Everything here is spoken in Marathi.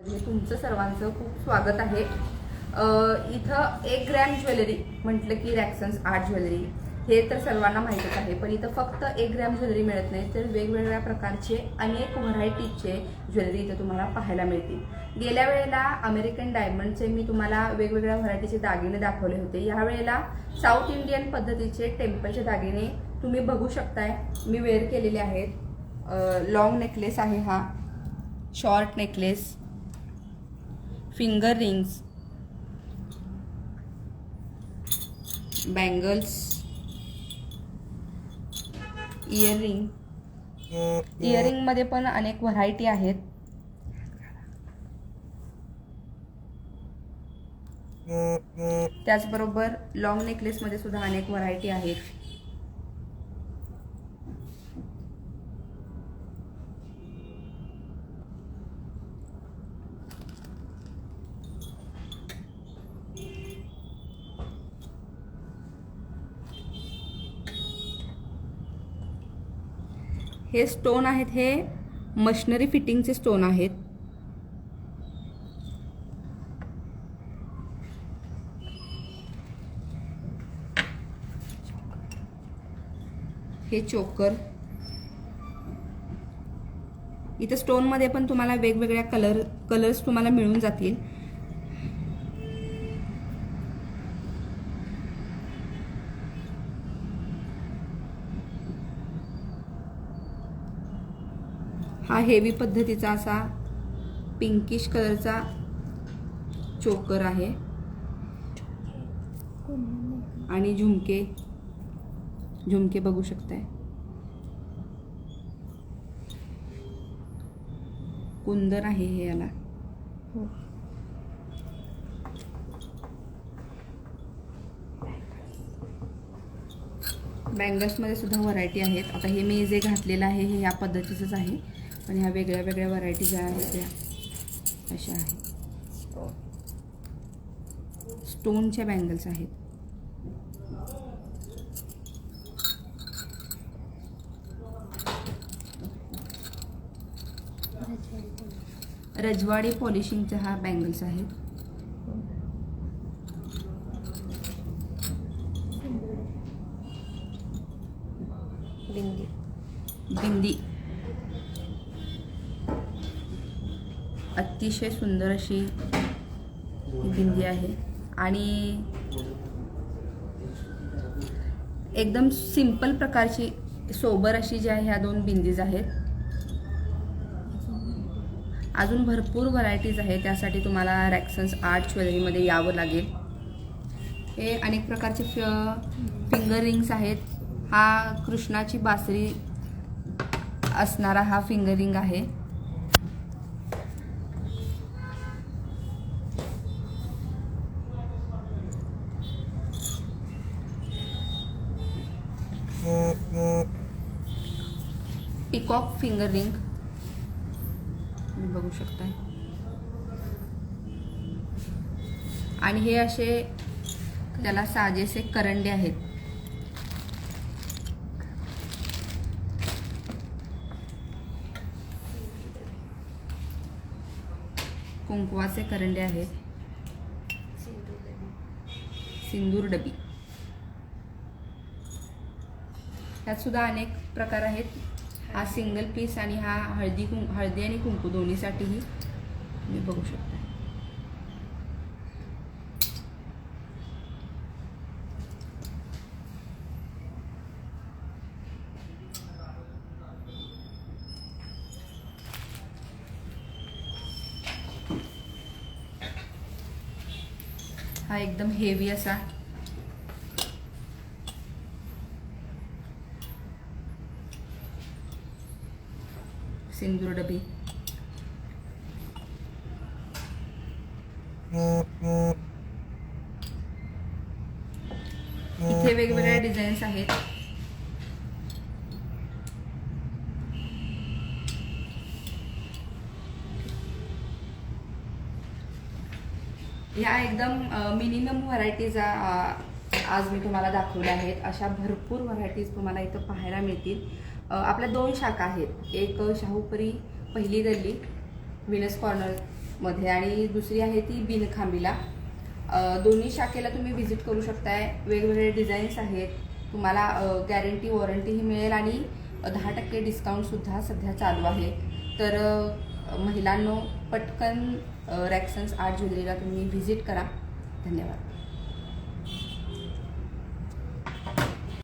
तुमचं सर्वांचं खूप स्वागत आहे। इथं 1 ग्रॅम ज्वेलरी म्हटलं की रॅक्सन्स आर्ट ज्वेलरी हे तर सर्वांना माहीतच आहे, पण इथं फक्त 1 ग्रॅम ज्वेलरी मिळत नाही, तर वेगवेगळ्या प्रकारचे अनेक व्हरायटीचे ज्वेलरी इथं तुम्हाला पाहायला मिळतील। गेल्या वेळेला अमेरिकन डायमंडचे मी तुम्हाला वेगवेगळ्या व्हरायटीचे दागिने दाखवले होते। या वेळेला साऊथ इंडियन पद्धतीचे टेम्पलचे दागिने तुम्ही बघू शकताय, मी वेअर केलेले आहेत। लॉंग नेकलेस आहे, हा short necklace, finger rings, bangles, earring मध्ये पण अनेक व्हरायटी आहेत। त्याचबरोबर लॉंग नेकलेस मध्ये सुद्धा अनेक व्हरायटी आहेत। हे स्टोन आहेत, हे मशिनरी फिटिंगचे स्टोन आहेत। हे चोकर, इथे स्टोन मध्ये पण तुम्हाला वेगवेगळ्या कलर्स तुम्हाला मिळून जातील। हा हेवी पद्धतीचा असा पिंकिश कलरचा चोकर आहे आणि झुमके बघू शकताय। कुंदन आहे हे याला। बँगल्स मध्ये सुद्धा व्हरायटी आहेत। आता हे मी जे घातलेलं आहे हे या पद्धतीचंच आहे, पण ह्या वेगळ्या व्हरायटी ज्या आहेत त्या अशा आहेत। स्टोनच्या बँगल्स आहेत। रजवाडी पॉलिशिंगच्या हा बँगल्स आहेत। बिंदी अतिशय सुंदर अशी बिंदी आहे आणि एकदम सिंपल प्रकारची सोबर अशी जी आहे ह्या 2 बिंदीज आहेत। अजून भरपूर व्हरायटीज आहेत, त्यासाठी तुम्हाला रॅक्सन्स आर्ट ज्वेलरीमध्ये यावं लागेल। हे अनेक प्रकारचे फिंगर रिंग्स आहेत। हा कृष्णाची बासरी असणारा हा फिंगर रिंग आहे। पिकॉक फिंगर रिंग बघू शकताय आणि हे असे त्याला साजेसे करंडे आहेत। कुंकवाचे करंडे आहेत। सिंदूर डबी, त्यात सुद्धा अनेक प्रकार आहेत। हा सिंगल पीस आणि हा हळदी आणि कुंकू दोन्हीसाठीही तुम्ही बघू शकता। हा एकदम हेवी असा सिंदूर डबी। इथे वेगवेगळ्या डिझाईन्स आहेत। ह्या एकदम मिनिमम व्हरायटीज आज मी तुम्हाला दाखवल्या आहेत। अशा भरपूर व्हरायटीज तुम्हाला इथं पाहायला मिळतील। आपल्या 2 शाखा आहेत, एक शाहूपुरी पहिली गल्ली विनस कॉर्नर मध्ये आणि दुसरी आहे ती बिनखांबीला. दोन्ही शाखेला तुम्ही व्हिजिट करू शकताय. वेगवेगळे डिझाईन्स आहेत. तुम्हाला गॅरंटी वॉरंटीही मिळेल आणि 10% डिस्काउंटसुद्धा सध्या चालू आहे. तर महिलांनो, पटकन रॅक्सन्स आर्ट ज्वेलरीला तुम्ही व्हिजिट करा. धन्यवाद.